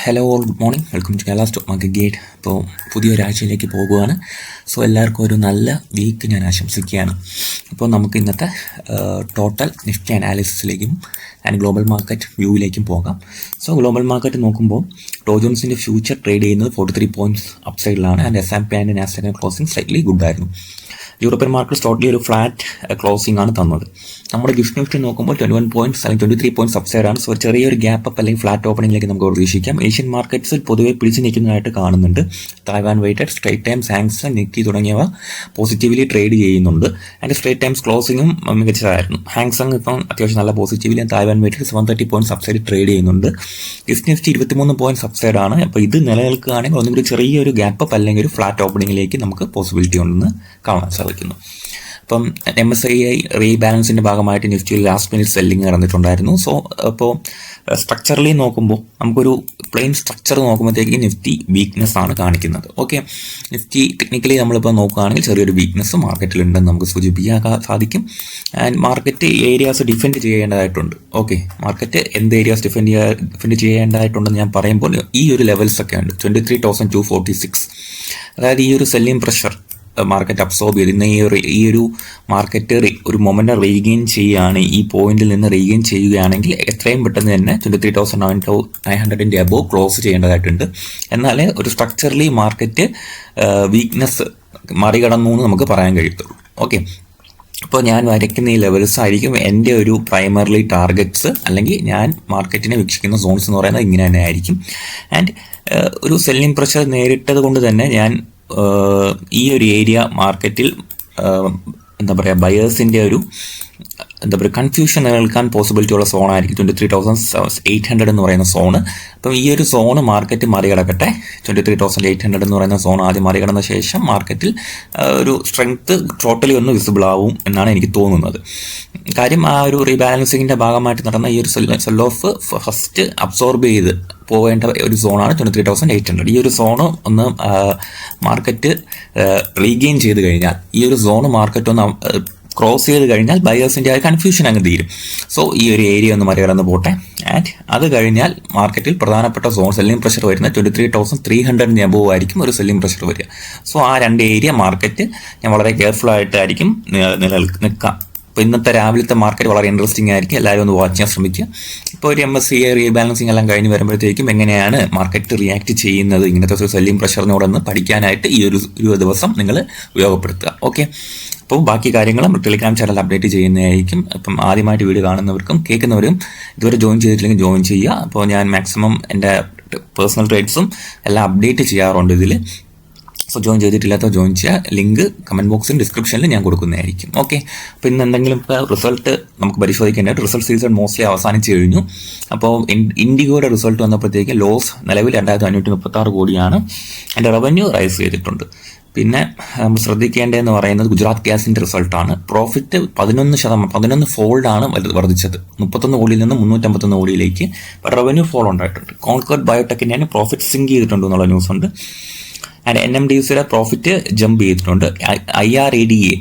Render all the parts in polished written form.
Hello all good morning, welcome to Kerala stock market guide. ഇപ്പോൾ പുതിയൊരാഴ്ചയിലേക്ക് പോകുകയാണ്. സോ എല്ലാവർക്കും ഒരു നല്ല വീക്ക് ഞാൻ ആശംസിക്കുകയാണ്. അപ്പോൾ നമുക്ക് ഇന്നത്തെ ടോട്ടൽ നിഫ്റ്റി അനാലിസിസിലേക്കും ആൻഡ് ഗ്ലോബൽ മാർക്കറ്റ് വ്യൂവിലേക്കും പോകാം. സോ ഗ്ലോബൽ മാർക്കറ്റ് നോക്കുമ്പോൾ ഡോ ജോൺസിൻ്റെ ഫ്യൂച്ചർ ട്രേഡ് ചെയ്യുന്നത് 43 പോയിൻറ്റ്സ് അപ്സൈഡിലാണ് and S&P and Nasdaq closing slightly ഗുഡായിരുന്നു. യൂറോപ്യൻ മാർക്കറ്റ് ടോട്ടലി ഒരു ഫ്ലാറ്റ് ക്ലോസിംഗ് ആണ് തന്നത്. നമ്മുടെ ഗിഫ്റ്റ് നിഫ്റ്റി നോക്കുമ്പോൾ 21 പോയിന്റ്സ് അല്ലെങ്കിൽ 23 പോയിന്റ്സ് അപ്സൈഡ് ആണ്. സോ ചെറിയൊരു ഗ്യാപ്പ് അപ്പ് അല്ലെങ്കിൽ ഫ്ലാറ്റ് ഓപ്പണിംഗിലേക്ക് നമുക്ക് പ്രതീക്ഷിക്കാം. ഏഷ്യൻ മാർക്കറ്റ്സിൽ പൊതുവെ പിടിച്ചു നിൽക്കുന്നതായിട്ട് കാണുന്നുണ്ട്. Taiwan weighted, Straits Times, Hang Seng, Nifty തുടങ്ങിയവ പോസിറ്റീവ്ലി ട്രേഡ് ചെയ്യുന്നുണ്ട്. ആൻഡ് സ്ട്രേറ്റ് ടൈംസ് ക്ലോസിംഗും മികച്ചതായിരുന്നു. ഹാങ്സെങ് ഇപ്പം അത്യാവശ്യം നല്ല positively, Taiwan weighted 130 points upside trade ചെയ്യുന്നുണ്ട്. ഗിഫ്റ്റ് നിഫ്റ്റി 23 പോയിന്റ്സ് അപ്സൈഡ് ആണ്. അപ്പോൾ ഇത് നിലനിൽക്കുകയാണെങ്കിൽ ഒന്നുകൂടി ചെറിയൊരു ഗ്യാപ്പ് അപ്പ് അല്ലെങ്കിൽ ഒരു ഫ്ലാറ്റ് ഓപ്പണിംഗിലേക്ക് നമുക്ക് പോസിബിലിറ്റി ഉണ്ടെന്ന് കാണാൻ സാധിക്കുന്നു. അപ്പം MSCI റീബാലൻസിൻ്റെ ഭാഗമായിട്ട് നിഫ്റ്റിയിൽ ലാസ്റ്റ് മിനിറ്റ് സെല്ലിംഗ് നടന്നിട്ടുണ്ടായിരുന്നു. സോ അപ്പോൾ സ്ട്രക്ചറലി നോക്കുമ്പോൾ നമുക്കൊരു പ്ലെയിൻ സ്ട്രക്ചർ നോക്കുമ്പോഴത്തേക്ക് നിഫ്റ്റി വീക്ക്നെസ് ആണ് കാണിക്കുന്നത്. ഓക്കെ, നിഫ്റ്റി ടെക്നിക്കലി നമ്മളിപ്പോൾ നോക്കുകയാണെങ്കിൽ ചെറിയൊരു വീക്ക്നെസ് മാർക്കറ്റിലുണ്ടെന്ന് നമുക്ക് സൂചിപ്പിക്കാൻ സാധിക്കും. ആൻഡ് മാർക്കറ്റ് ഏരിയാസ് ഡിഫെൻഡ് ചെയ്യേണ്ടതായിട്ടുണ്ട്. ഓക്കെ, മാർക്കറ്റ് എന്ത് ഏരിയാസ് ഡിഫെൻഡ് ചെയ്യേണ്ടതായിട്ടുണ്ടെന്ന് ഞാൻ പറയുമ്പോൾ ഈ ഒരു ലെവൽസ് ഒക്കെ ഉണ്ട്. 23,246, അതായത് ഈ ഒരു സെല്ലിംഗ് പ്രഷർ മാർക്കറ്റ് അബ്സോർബ് ചെയ്ത് ഇന്ന് ഈ ഒരു മാർക്കറ്റ് ഒരു മൊമെൻ്റ് റീഗെയിൻ ചെയ്യുകയാണ്. ഈ പോയിന്റിൽ നിന്ന് റീഗെയിൻ ചെയ്യുകയാണെങ്കിൽ എത്രയും പെട്ടെന്ന് തന്നെ 23,900 അബോവ് ക്ലോസ് ചെയ്യേണ്ടതായിട്ടുണ്ട്. എന്നാലേ ഒരു സ്ട്രക്ചറലി മാർക്കറ്റ് വീക്ക്നെസ് മറികടന്നു എന്ന് നമുക്ക് പറയാൻ കഴിയത്തുള്ളൂ. ഓക്കെ, അപ്പോൾ ഞാൻ വരയ്ക്കുന്ന ഈ ലെവൽസ് ആയിരിക്കും എൻ്റെ ഒരു പ്രൈമറിലി ടാർഗറ്റ്സ്, അല്ലെങ്കിൽ ഞാൻ മാർക്കറ്റിനെ വീക്ഷിക്കുന്ന സോൺസ് എന്ന് പറയുന്നത് ഇങ്ങനെ തന്നെ ആയിരിക്കും. ആൻഡ് ഒരു സെല്ലിംഗ് പ്രഷർ നേരിട്ടത് കൊണ്ട് തന്നെ ഞാൻ ഈ ഒരു ഏരിയ മാർക്കറ്റിൽ എന്താ പറയുക, ബയേഴ്സിൻ്റെ ഒരു എന്താ പറയുക കൺഫ്യൂഷൻ നിലനിൽക്കാൻ പോസിബിലിറ്റി ഉള്ള സോണായിരിക്കും 23,800 എന്ന് പറയുന്ന സോണ്. അപ്പം ഈ ഒരു സോണ് മാർക്കറ്റ് മറികടക്കട്ടെ. 23,800 എന്ന് പറയുന്ന സോൺ ആദ്യം മറികടന്ന ശേഷം മാർക്കറ്റിൽ ഒരു സ്ട്രെങ്ത് ടോട്ടലി ഒന്ന് വിസിബിൾ ആവും എന്നാണ് എനിക്ക് തോന്നുന്നത്. കാര്യം ആ ഒരു റീബാലൻസിങ്ങിൻ്റെ ഭാഗമായിട്ട് നടന്ന ഈ ഒരു സെൽ ഓഫ് ഫസ്റ്റ് അബ്സോർബ് ചെയ്ത് പോകേണ്ട ഒരു സോണാണ് 23,800. ഈ ഒരു സോണ് ഒന്ന് മാർക്കറ്റ് റീഗെയിൻ ചെയ്ത് കഴിഞ്ഞാൽ, ഈ ഒരു സോണ് മാർക്കറ്റ് ഒന്ന് ക്രോസ് ചെയ്ത് കഴിഞ്ഞാൽ ബയേഴ്സിൻ്റെ ആ കൺഫ്യൂഷൻ അങ്ങ് തീരും. സോ ഈ ഒരു ഏരിയ ഒന്ന് മറികടന്ന് പോട്ടെ. ആൻഡ് അത് കഴിഞ്ഞാൽ മാർക്കറ്റിൽ പ്രധാനപ്പെട്ട സോൺ സെല്ലിംഗ് പ്രഷർ വരുന്ന 23,300 അബോവ് ആയിരിക്കും ഒരു സെല്ലിംഗ് പ്രഷർ വരിക. സോ ആ രണ്ട് ഏരിയ മാർക്കറ്റ് ഞാൻ വളരെ കെയർഫുൾ ആയിട്ടായിരിക്കും നിൽക്കാം. അപ്പോൾ ഇന്നത്തെ രാവിലത്തെ മാർക്കറ്റ് വളരെ ഇൻട്രസ്റ്റിംഗ് ആയിരിക്കും. എല്ലാവരും ഒന്ന് വാച്ച് ചെയ്യാൻ ശ്രമിക്കുക. ഇപ്പോൾ ഒരു MSCI റീബാലൻസിങ് എല്ലാം കഴിഞ്ഞ് വരുമ്പോഴത്തേക്കും എങ്ങനെയാണ് മാർക്കറ്റ് റിയാക്ട് ചെയ്യുന്നത്, ഇങ്ങനത്തെ ഒരു സെല്ലിംഗ് പ്രഷറിനോടൊന്ന് പഠിക്കാനായിട്ട് ഈ ഒരു ദിവസം നിങ്ങൾ ഉപയോഗപ്പെടുത്തുക. ഓക്കെ, അപ്പോൾ ബാക്കി കാര്യങ്ങളും ടെലിഗ്രാം ചാനൽ അപ്ഡേറ്റ് ചെയ്യുന്നതായിരിക്കും. അപ്പം ആദ്യമായിട്ട് വീഡിയോ കാണുന്നവർക്കും കേൾക്കുന്നവരും ഇതുവരെ ജോയിൻ ചെയ്തിട്ടില്ലെങ്കിൽ ജോയിൻ ചെയ്യുക. അപ്പോൾ ഞാൻ മാക്സിമം എൻ്റെ പേഴ്സണൽ ട്രേഡ്സും എല്ലാം അപ്ഡേറ്റ് ചെയ്യാറുണ്ട് ഇതിൽ. സോ ജോയിൻ ചെയ്തിട്ടില്ലാത്ത ജോയിൻ ചെയ്യുക. ലിങ്ക് കമൻറ്റ് ബോക്സിലും ഡിസ്ക്രിപ്ഷനിൽ ഞാൻ കൊടുക്കുന്നതായിരിക്കും. ഓക്കെ, അപ്പോൾ ഇന്ന് എന്തെങ്കിലും റിസൾട്ട് നമുക്ക് പരിശോധിക്കേണ്ടതായിട്ട് റിസൾട്ട് സീസൺ മോസ്റ്റ്ലി അവസാനിച്ച് കഴിഞ്ഞു. അപ്പോൾ ഇൻഡിഗോയുടെ റിസൾട്ട് വന്നപ്പോഴത്തേക്ക് ലോസ് നിലവിൽ 2,536 കോടിയാണ്. എൻ്റെ റവന്യൂ റൈസ് ചെയ്തിട്ടുണ്ട്. പിന്നെ നമ്മൾ ശ്രദ്ധിക്കേണ്ടതെന്ന് പറയുന്നത് ഗുജറാത്ത് ഗ്യാസിൻ്റെ റിസൾട്ടാണ്. പ്രോഫിറ്റ് 11 ഫോൾഡാണ് വർദ്ധിച്ചത്. 31 കോടിയിൽ നിന്ന് 351 കോടിയിലേക്ക്. റവന്യൂ ഫോൾ ഉണ്ടായിട്ടുണ്ട്. കോൺകോർഡ് ബയോടെക്കിൻ്റെ പ്രോഫിറ്റ് സിങ്ക് ചെയ്തിട്ടുണ്ട് എന്നുള്ള ന്യൂസ് ഉണ്ട്. ആൻഡ് NMDCയുടെ പ്രോഫിറ്റ് ജമ്പ് ചെയ്തിട്ടുണ്ട്. IRADA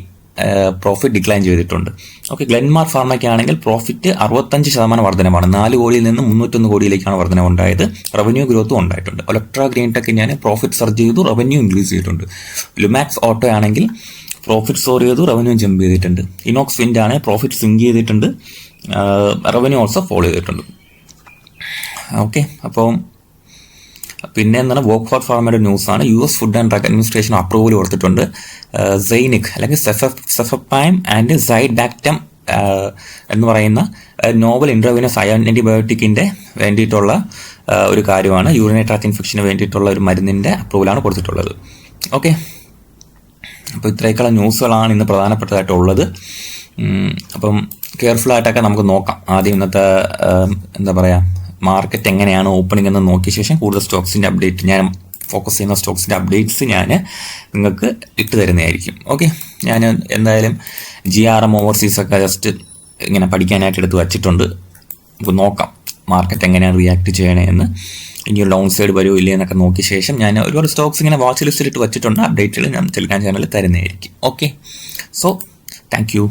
പ്രോഫിറ്റ് ഡിക്ലൈൻ ചെയ്തിട്ടുണ്ട്. ഓക്കെ, ഗ്ലെൻമാർ ഫാർമയ്ക്കാണെങ്കിൽ പ്രോഫിറ്റ് 65% വർധനമാണ്. 4 കോടിയിൽ നിന്ന് 301 കോടിയിലേക്കാണ് വർധന ഉണ്ടായത്. റവന്യൂ ഗ്രോത്തും ഉണ്ടായിട്ടുണ്ട്. ഒലക്ട്ര ഗ്രീൻ ടെക്കിന് പ്രോഫിറ്റ് സർജ് ചെയ്തു, റവന്യൂ ഇൻക്രീസ് ചെയ്തിട്ടുണ്ട്. ലുമാക്സ് ഓട്ടോ ആണെങ്കിൽ പ്രോഫിറ്റ് സോർ ചെയ്തു, റവന്യൂ ജമ്പ് ചെയ്തിട്ടുണ്ട്. ഇനോക്സ് വിൻഡ് ആണെങ്കിൽ പ്രോഫിറ്റ് സിങ്ക് ചെയ്തിട്ടുണ്ട്, റവന്യൂ ഓൾസോ ഫോളോ ചെയ്തിട്ടുണ്ട്. ഓക്കെ, അപ്പോൾ പിന്നെ എന്താണ് വോക്ക്ഫോർട്ട് ഫാർമയുടെ ന്യൂസാണ്. US food and drug administration approval കൊടുത്തിട്ടുണ്ട്. സൈനിക് അല്ലെങ്കിൽ സെഫപ്പൈം ആൻഡ് സൈഡാക്ടം എന്ന് പറയുന്ന നോവൽ ഇൻട്രാവീനസ് ആന്റിബയോട്ടിക്കിൻ്റെ വേണ്ടിയിട്ടുള്ള ഒരു കാര്യമാണ്. യൂറിനറി ട്രാക്ട് ഇൻഫെക്ഷന് വേണ്ടിയിട്ടുള്ള ഒരു മരുന്നിൻ്റെ അപ്രൂവലാണ് കൊടുത്തിട്ടുള്ളത്. ഓക്കെ, അപ്പോൾ ഇത്രയൊക്കെയുള്ള ന്യൂസുകളാണ് ഇന്ന് പ്രധാനപ്പെട്ടതായിട്ടുള്ളത്. അപ്പം കെയർഫുൾ ആയിട്ടൊക്കെ നമുക്ക് നോക്കാം. ആദ്യം ഇന്നത്തെ എന്താ പറയുക മാർക്കറ്റ് എങ്ങനെയാണ് ഓപ്പണിംഗ് എന്ന് നോക്കിയ ശേഷം കൂടുതൽ സ്റ്റോക്സിൻ്റെ അപ്ഡേറ്റ്, ഞാൻ ഫോക്കസ് ചെയ്യുന്ന സ്റ്റോക്സിൻ്റെ അപ്ഡേറ്റ്സ് ഞാൻ നിങ്ങൾക്ക് ഇട്ട് തരുന്നതായിരിക്കും. ഓക്കെ, ഞാൻ എന്തായാലും GRM ഓവർസീസൊക്കെ ജസ്റ്റ് ഇങ്ങനെ പഠിക്കാനായിട്ട് എടുത്ത് വച്ചിട്ടുണ്ട്. നമുക്ക് നോക്കാം മാർക്കറ്റ് എങ്ങനെയാണ് റിയാക്ട് ചെയ്യണേ എന്ന്. ഇനി ഒരു ഡൗൺ സൈഡ് വരുമോ ഇല്ലേ എന്നൊക്കെ നോക്കിയ ശേഷം ഞാൻ ഒരുപാട് സ്റ്റോക്സ് ഇങ്ങനെ വാച്ച് ലിസ്റ്റിലിട്ട് വച്ചിട്ടുണ്ട്. അപ്ഡേറ്റുകൾ ഞാൻ ടെലിഗ്രാം ചാനലിൽ തരുന്നതായിരിക്കും. Okay, so thank you.